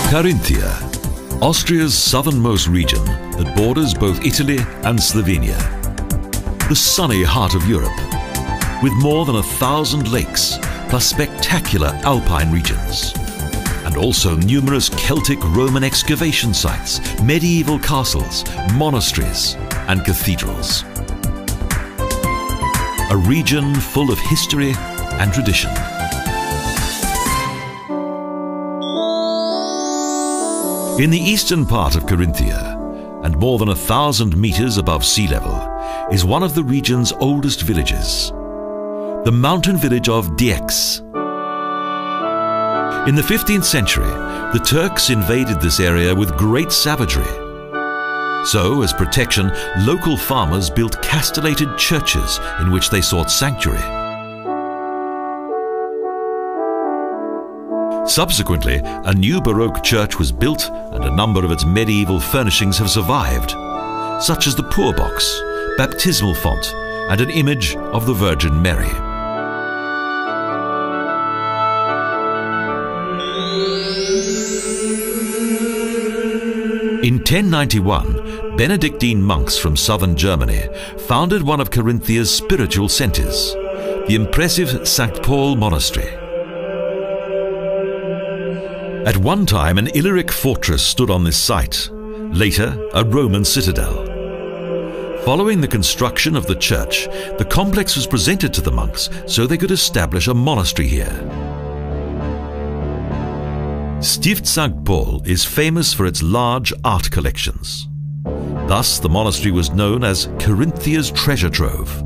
Carinthia, Austria's southernmost region that borders both Italy and Slovenia. The sunny heart of Europe, with more than 1,000 lakes, plus spectacular alpine regions. And also numerous Celtic Roman excavation sites, medieval castles, monasteries and cathedrals. A region full of history and tradition. In the eastern part of Carinthia, and more than 1,000 meters above sea level, is one of the region's oldest villages, the mountain village of Dieks. In the 15th century, the Turks invaded this area with great savagery. So, as protection, local farmers built castellated churches in which they sought sanctuary. Subsequently, a new Baroque church was built and a number of its medieval furnishings have survived, such as the poor box, baptismal font and an image of the Virgin Mary. In 1091, Benedictine monks from southern Germany founded one of Carinthia's spiritual centers, the impressive St. Paul Monastery. At one time, an Illyric fortress stood on this site, later a Roman citadel. Following the construction of the church, the complex was presented to the monks so they could establish a monastery here. Stift St. Paul is famous for its large art collections. Thus, the monastery was known as Carinthia's treasure trove.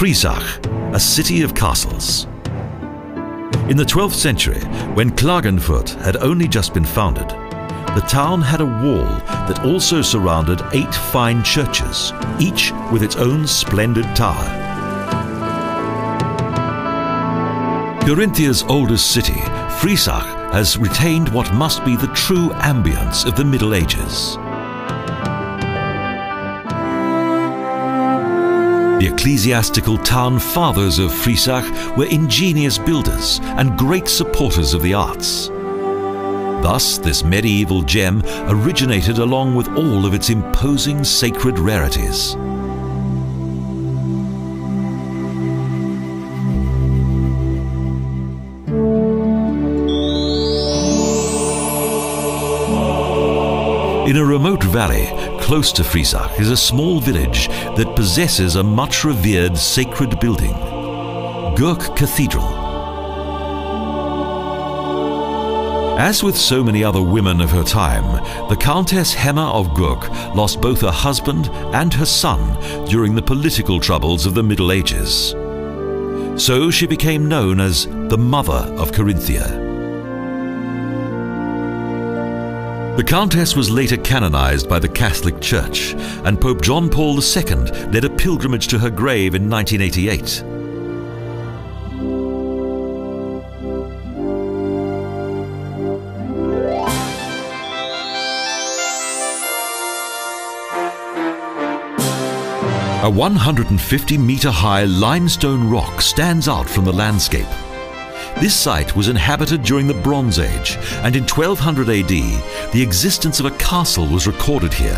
Friesach, a city of castles. In the 12th century, when Klagenfurt had only just been founded, the town had a wall that also surrounded 8 fine churches, each with its own splendid tower. Carinthia's oldest city, Friesach, has retained what must be the true ambience of the Middle Ages. The ecclesiastical town fathers of Friesach were ingenious builders and great supporters of the arts. Thus, this medieval gem originated along with all of its imposing sacred rarities. In a remote valley close to Friesach is a small village that possesses a much revered sacred building, Gurk Cathedral. As with so many other women of her time, the Countess Hemma of Gurk lost both her husband and her son during the political troubles of the Middle Ages. So she became known as the Mother of Carinthia. The Countess was later canonized by the Catholic Church, and Pope John Paul II led a pilgrimage to her grave in 1988. A 150-meter-high limestone rock stands out from the landscape. This site was inhabited during the Bronze Age, and in 1200 AD, the existence of a castle was recorded here,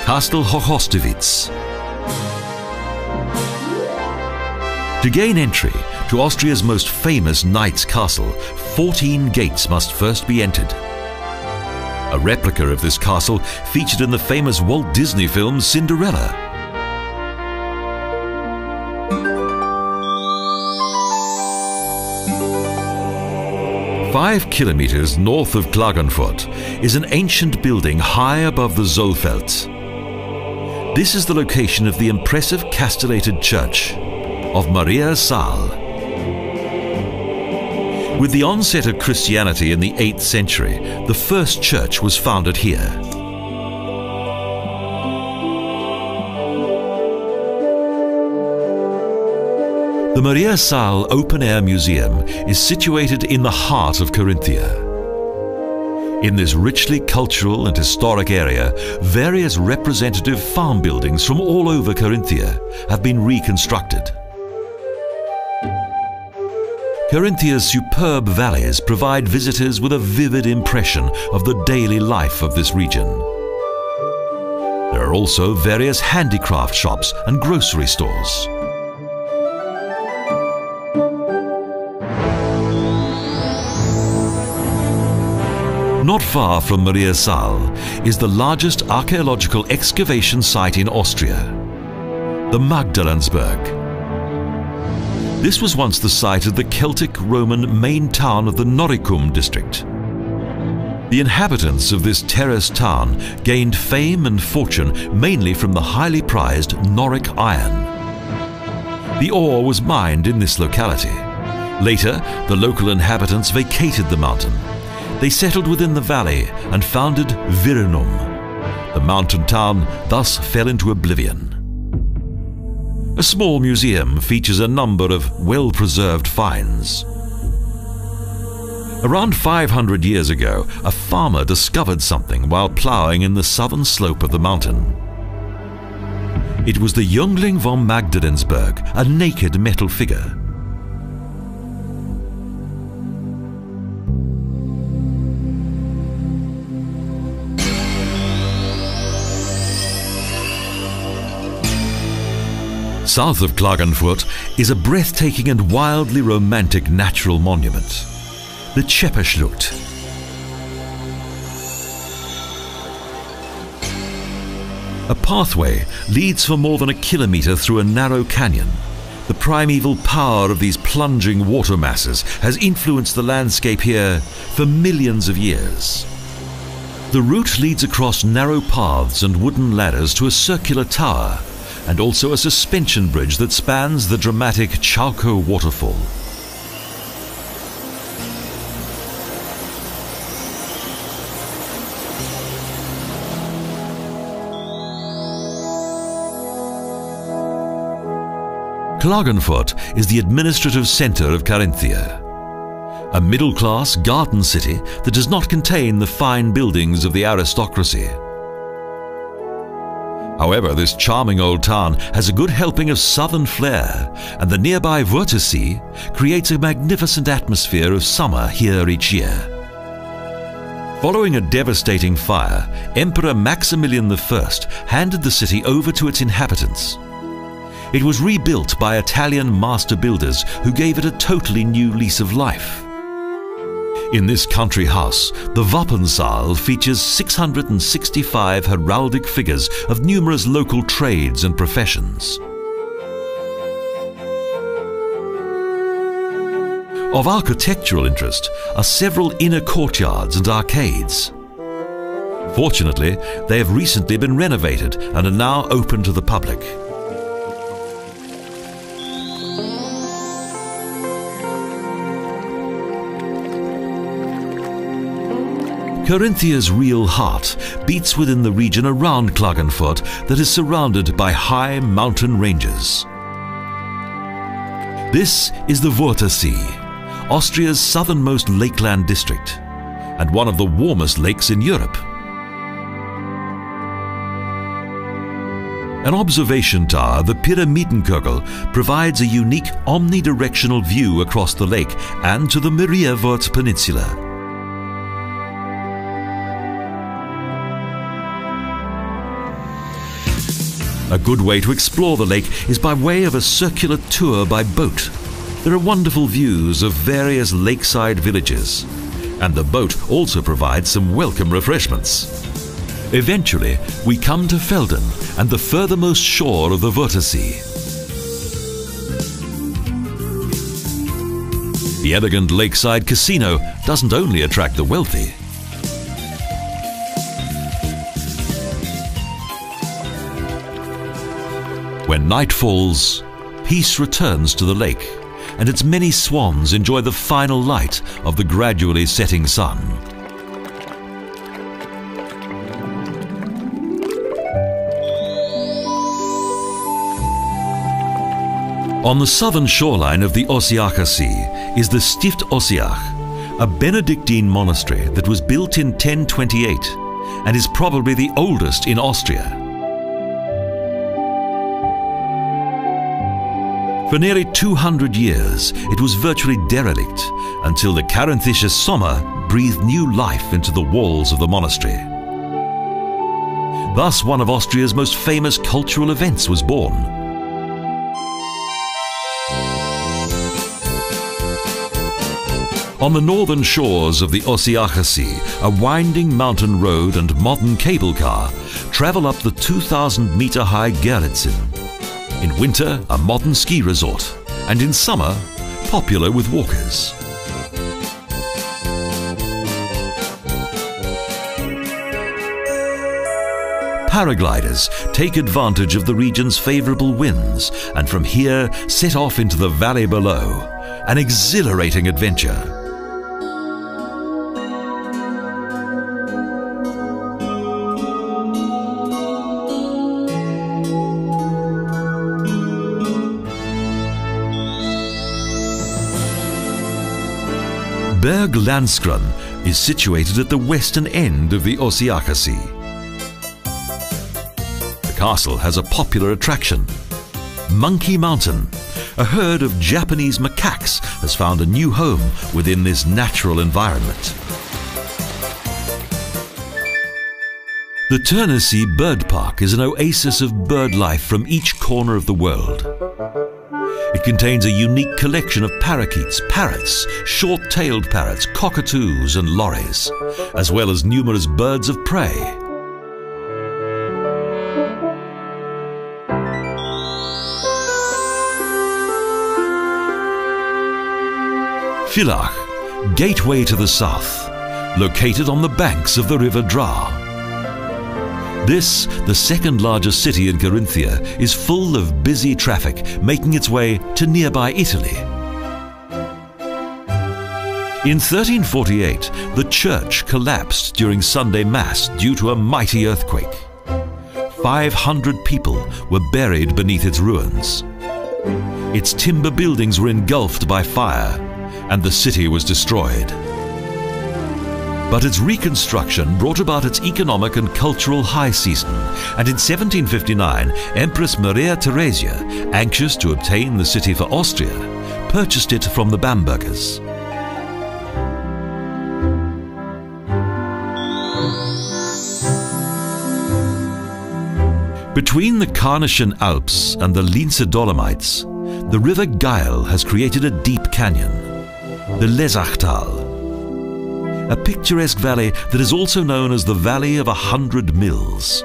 Castle Hochostewitz. To gain entry to Austria's most famous knight's castle, 14 gates must first be entered. A replica of this castle featured in the famous Walt Disney film Cinderella. Five kilometers north of Klagenfurt is an ancient building high above the Zollfeld. This is the location of the impressive castellated church of Maria Saal. With the onset of Christianity in the 8th century, the first church was founded here. The Maria Saal Open Air Museum is situated in the heart of Carinthia. In this richly cultural and historic area, various representative farm buildings from all over Carinthia have been reconstructed. Carinthia's superb valleys provide visitors with a vivid impression of the daily life of this region. There are also various handicraft shops and grocery stores. Not far from Maria Saal is the largest archaeological excavation site in Austria, the Magdalensberg. This was once the site of the Celtic Roman main town of the Noricum district. The inhabitants of this terraced town gained fame and fortune mainly from the highly prized Noric iron. The ore was mined in this locality. Later, the local inhabitants vacated the mountain. They settled within the valley and founded Virinum. The mountain town thus fell into oblivion. A small museum features a number of well-preserved finds. Around 500 years ago, a farmer discovered something while ploughing in the southern slope of the mountain. It was the Jüngling von Magdalensberg, a naked metal figure. South of Klagenfurt is a breathtaking and wildly romantic natural monument, the Schepperschlucht. A pathway leads for more than a kilometer through a narrow canyon. The primeval power of these plunging water masses has influenced the landscape here for millions of years. The route leads across narrow paths and wooden ladders to a circular tower, and also a suspension bridge that spans the dramatic Chauko waterfall. Klagenfurt is the administrative center of Carinthia, a middle-class garden city that does not contain the fine buildings of the aristocracy. However, this charming old town has a good helping of southern flair, and the nearby Wörthersee creates a magnificent atmosphere of summer here each year. Following a devastating fire, Emperor Maximilian I handed the city over to its inhabitants. It was rebuilt by Italian master builders who gave it a totally new lease of life. In this country house, the Wappensaal features 665 heraldic figures of numerous local trades and professions. Of architectural interest are several inner courtyards and arcades. Fortunately, they have recently been renovated and are now open to the public. Carinthia's real heart beats within the region around Klagenfurt that is surrounded by high mountain ranges. This is the Wörthersee, Austria's southernmost lakeland district, and one of the warmest lakes in Europe. An observation tower, the Pyramidenkugel, provides a unique omnidirectional view across the lake and to the Mariawort Peninsula. A good way to explore the lake is by way of a circular tour by boat. There are wonderful views of various lakeside villages, and the boat also provides some welcome refreshments. Eventually, we come to Felden and the furthermost shore of the Wörthersee. The elegant lakeside casino doesn't only attract the wealthy. When night falls, peace returns to the lake, and its many swans enjoy the final light of the gradually setting sun. On the southern shoreline of the Ossiacher Sea is the Stift Ossiach, a Benedictine monastery that was built in 1028 and is probably the oldest in Austria. For nearly 200 years, it was virtually derelict until the Carinthische Sommer breathed new life into the walls of the monastery. Thus, one of Austria's most famous cultural events was born. On the northern shores of the Ossiacher Sea, a winding mountain road and modern cable car travel up the 2,000-meter-high Kärnten. In winter, a modern ski resort, and in summer, popular with walkers. Paragliders take advantage of the region's favorable winds and from here set off into the valley below, an exhilarating adventure. Berg Landskron is situated at the western end of the Ossiacher Sea. The castle has a popular attraction. Monkey Mountain, a herd of Japanese macaques, has found a new home within this natural environment. The Ternessee Bird Park is an oasis of bird life from each corner of the world. It contains a unique collection of parakeets, parrots, short-tailed parrots, cockatoos and lories, as well as numerous birds of prey. Villach, gateway to the south, located on the banks of the river Draa. This, the second largest city in Carinthia, is full of busy traffic making its way to nearby Italy. In 1348, the church collapsed during Sunday Mass due to a mighty earthquake. 500 people were buried beneath its ruins. Its timber buildings were engulfed by fire, and the city was destroyed. But its reconstruction brought about its economic and cultural high season, and in 1759, Empress Maria Theresia, anxious to obtain the city for Austria, purchased it from the Bambergers. Between the Carnischen Alps and the Linzer Dolomites, the river Geil has created a deep canyon, the Lessachtal, a picturesque valley that is also known as the Valley of 100 Mills.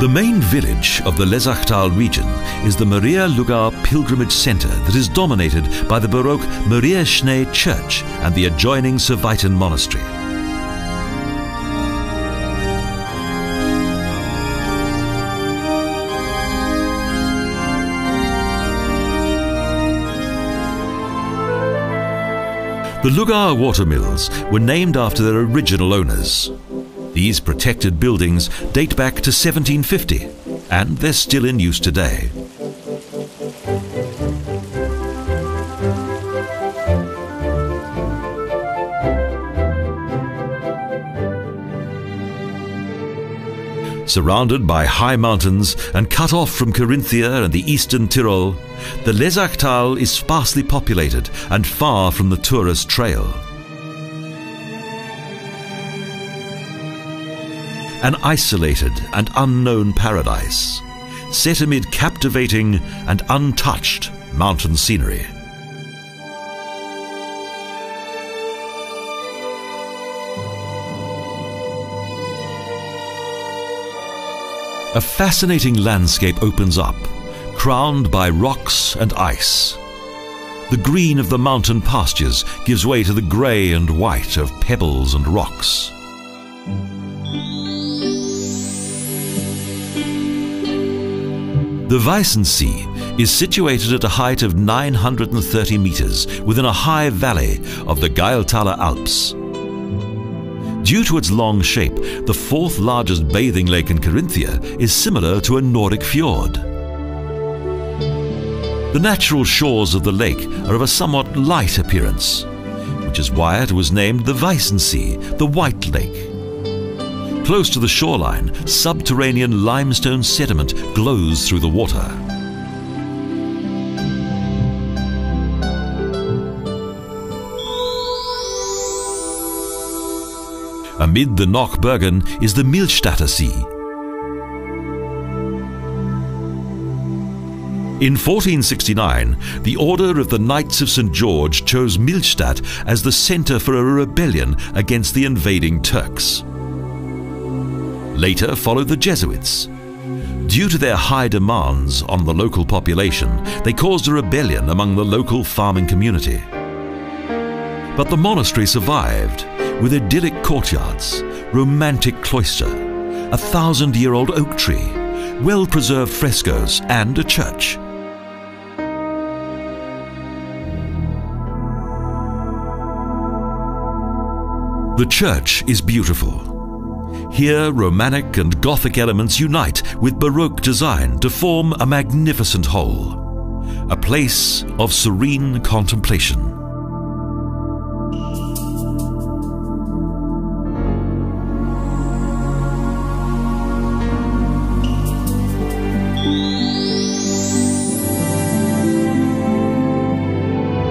The main village of the Lessachtal region is the Maria Lugar Pilgrimage Center that is dominated by the Baroque Maria Schnee Church and the adjoining Serviten Monastery. The Lugar watermills were named after their original owners. These protected buildings date back to 1750, and they're still in use today. Surrounded by high mountains and cut off from Carinthia and the eastern Tyrol, the Lessachtal is sparsely populated and far from the tourist trail. An isolated and unknown paradise, set amid captivating and untouched mountain scenery. A fascinating landscape opens up, crowned by rocks and ice. The green of the mountain pastures gives way to the grey and white of pebbles and rocks. The Weissensee is situated at a height of 930 meters within a high valley of the Geiltaler Alps. Due to its long shape, the fourth largest bathing lake in Carinthia is similar to a Nordic fjord. The natural shores of the lake are of a somewhat light appearance, which is why it was named the Weißensee, the White Lake. Close to the shoreline, subterranean limestone sediment glows through the water. Amid the Nockbergen is the Millstätter Sea. In 1469, the Order of the Knights of St. George chose Millstatt as the centre for a rebellion against the invading Turks. Later followed the Jesuits. Due to their high demands on the local population, they caused a rebellion among the local farming community. But the monastery survived, with idyllic courtyards, romantic cloister, a 1,000-year-old oak tree, well-preserved frescoes and a church. The church is beautiful. Here, Romantic and Gothic elements unite with Baroque design to form a magnificent whole, a place of serene contemplation.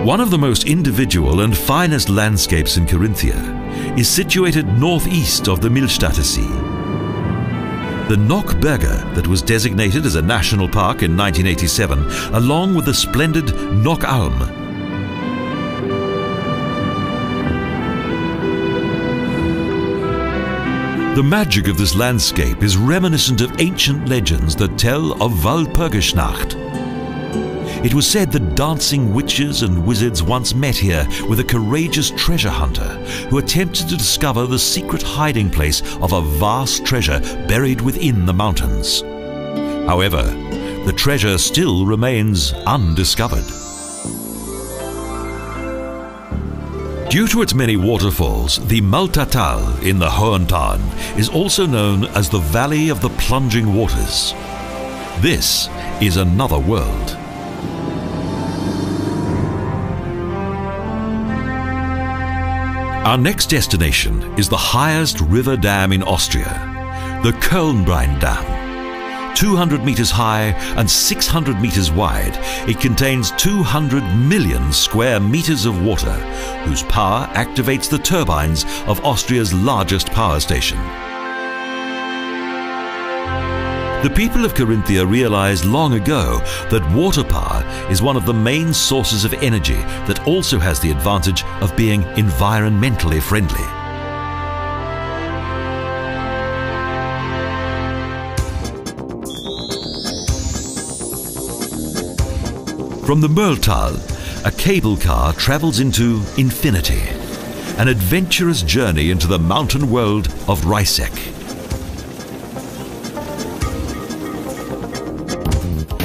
One of the most individual and finest landscapes in Carinthia is situated northeast of the Millstätter Sea. The Nockberge, that was designated as a national park in 1987, along with the splendid Nockalm. The magic of this landscape is reminiscent of ancient legends that tell of Walpurgisnacht. It was said that dancing witches and wizards once met here with a courageous treasure hunter who attempted to discover the secret hiding place of a vast treasure buried within the mountains. However, the treasure still remains undiscovered. Due to its many waterfalls, the Maltertal in the Hohentarn is also known as the Valley of the Plunging Waters. This is another world. Our next destination is the highest river dam in Austria, the Kölnbrein Dam. 200 meters high and 600 meters wide, it contains 200 million square meters of water, whose power activates the turbines of Austria's largest power station. The people of Carinthia realized long ago that water power is one of the main sources of energy that also has the advantage of being environmentally friendly. From the Möhltal, a cable car travels into infinity, an adventurous journey into the mountain world of Reisseck.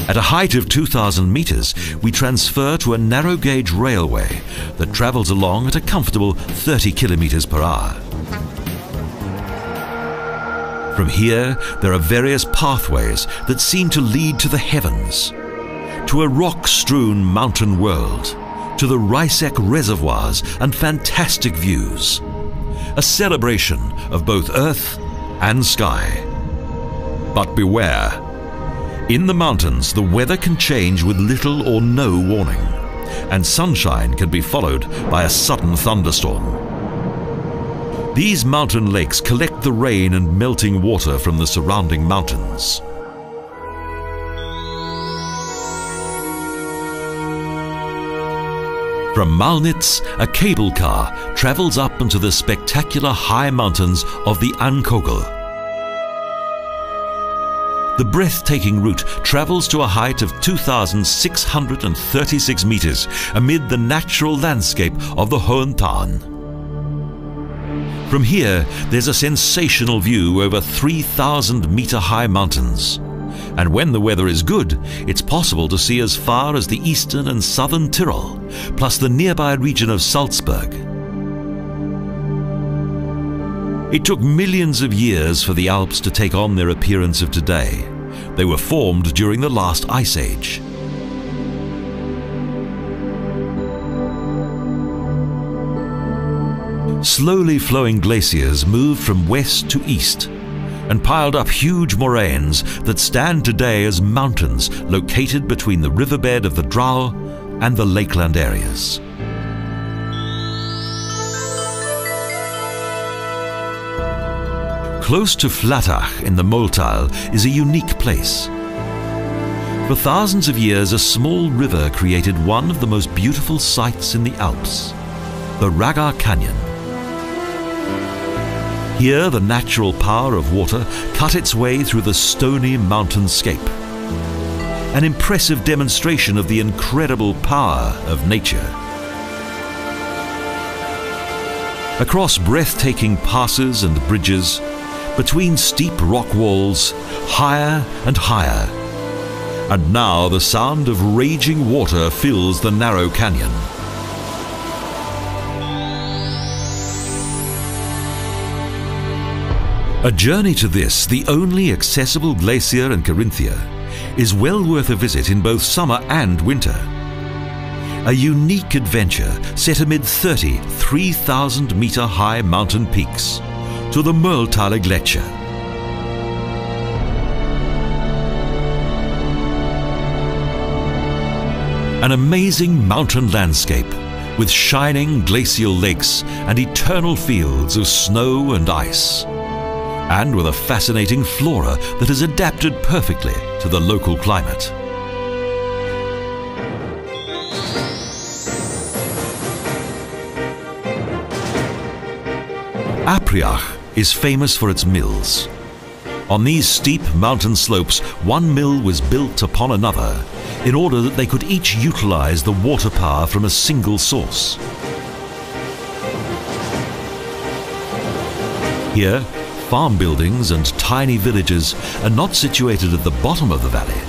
At a height of 2,000 meters, we transfer to a narrow-gauge railway that travels along at a comfortable 30 kilometers per hour. From here, there are various pathways that seem to lead to the heavens, to a rock-strewn mountain world, to the Reisseck reservoirs and fantastic views. A celebration of both earth and sky. But beware. In the mountains, the weather can change with little or no warning, and sunshine can be followed by a sudden thunderstorm. These mountain lakes collect the rain and melting water from the surrounding mountains. From Malnitz, a cable car travels up into the spectacular high mountains of the Ankogel. The breathtaking route travels to a height of 2,636 meters amid the natural landscape of the Hohentarn. From here, there's a sensational view over 3,000-meter high mountains. And when the weather is good, it's possible to see as far as the eastern and southern Tyrol, plus the nearby region of Salzburg. It took millions of years for the Alps to take on their appearance of today. They were formed during the last ice age. Slowly flowing glaciers moved from west to east and piled up huge moraines that stand today as mountains located between the riverbed of the Drau and the lakeland areas. Close to Flattach in the Molltal is a unique place. For thousands of years, a small river created one of the most beautiful sights in the Alps, the Ragar Canyon. Here, the natural power of water cut its way through the stony mountainscape. An impressive demonstration of the incredible power of nature. Across breathtaking passes and bridges, between steep rock walls, higher and higher. And now the sound of raging water fills the narrow canyon. A journey to this, the only accessible glacier in Carinthia, is well worth a visit in both summer and winter. A unique adventure set amid 30 3,000-meter high mountain peaks to the Molltaler Gletscher. An amazing mountain landscape with shining glacial lakes and eternal fields of snow and ice, and with a fascinating flora that has adapted perfectly to the local climate. Apriach is famous for its mills. On these steep mountain slopes, one mill was built upon another in order that they could each utilize the water power from a single source. Here, farm buildings and tiny villages are not situated at the bottom of the valley,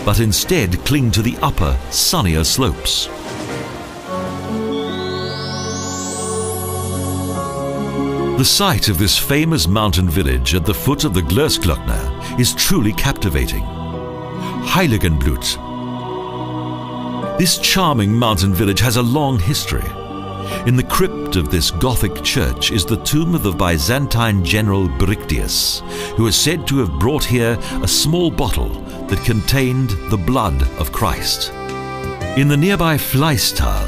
but instead cling to the upper, sunnier slopes. The sight of this famous mountain village at the foot of the Großglockner is truly captivating. Heiligenblut. This charming mountain village has a long history. In the crypt of this Gothic church is the tomb of the Byzantine general Brictius, who is said to have brought here a small bottle that contained the blood of Christ. In the nearby Fleistal,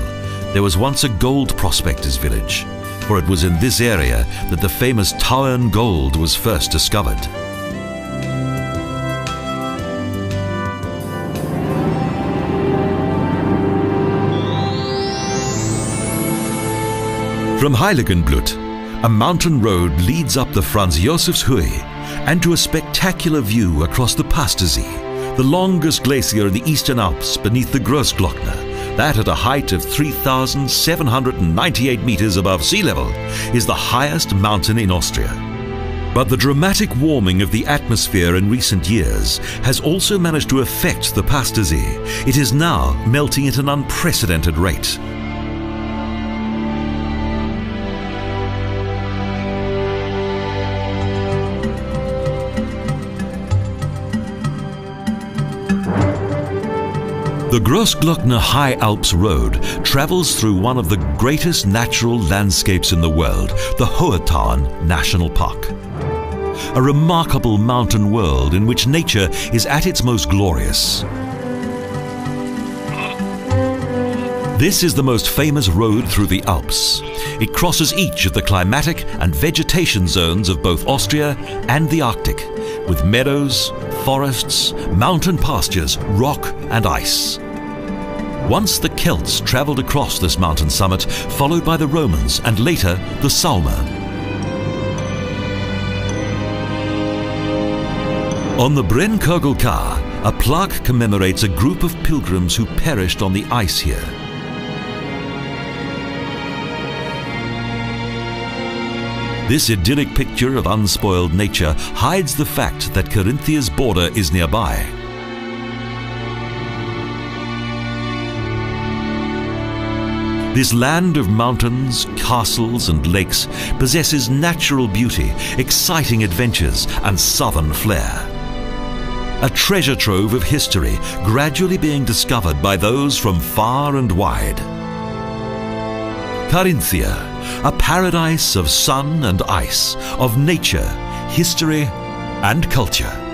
there was once a gold prospector's village, for it was in this area that the famous Tauern gold was first discovered. From Heiligenblut, a mountain road leads up the Franz Josefs Höhe and to a spectacular view across the Pastersee, the longest glacier in the Eastern Alps beneath the Großglockner, that at a height of 3,798 meters above sea level is the highest mountain in Austria. But the dramatic warming of the atmosphere in recent years has also managed to affect the Pastersee. It is now melting at an unprecedented rate. The Großglockner High Alps Road travels through one of the greatest natural landscapes in the world, the Hohe National Park. A remarkable mountain world in which nature is at its most glorious. This is the most famous road through the Alps. It crosses each of the climatic and vegetation zones of both Austria and the Arctic, with meadows, forests, mountain pastures, rock and ice. Once the Celts travelled across this mountain summit, followed by the Romans and later the Salmer. On the Brennkogelkar, a plaque commemorates a group of pilgrims who perished on the ice here. This idyllic picture of unspoiled nature hides the fact that Carinthia's border is nearby. This land of mountains, castles and lakes possesses natural beauty, exciting adventures and southern flair. A treasure trove of history gradually being discovered by those from far and wide. Carinthia, a paradise of sun and ice, of nature, history and culture.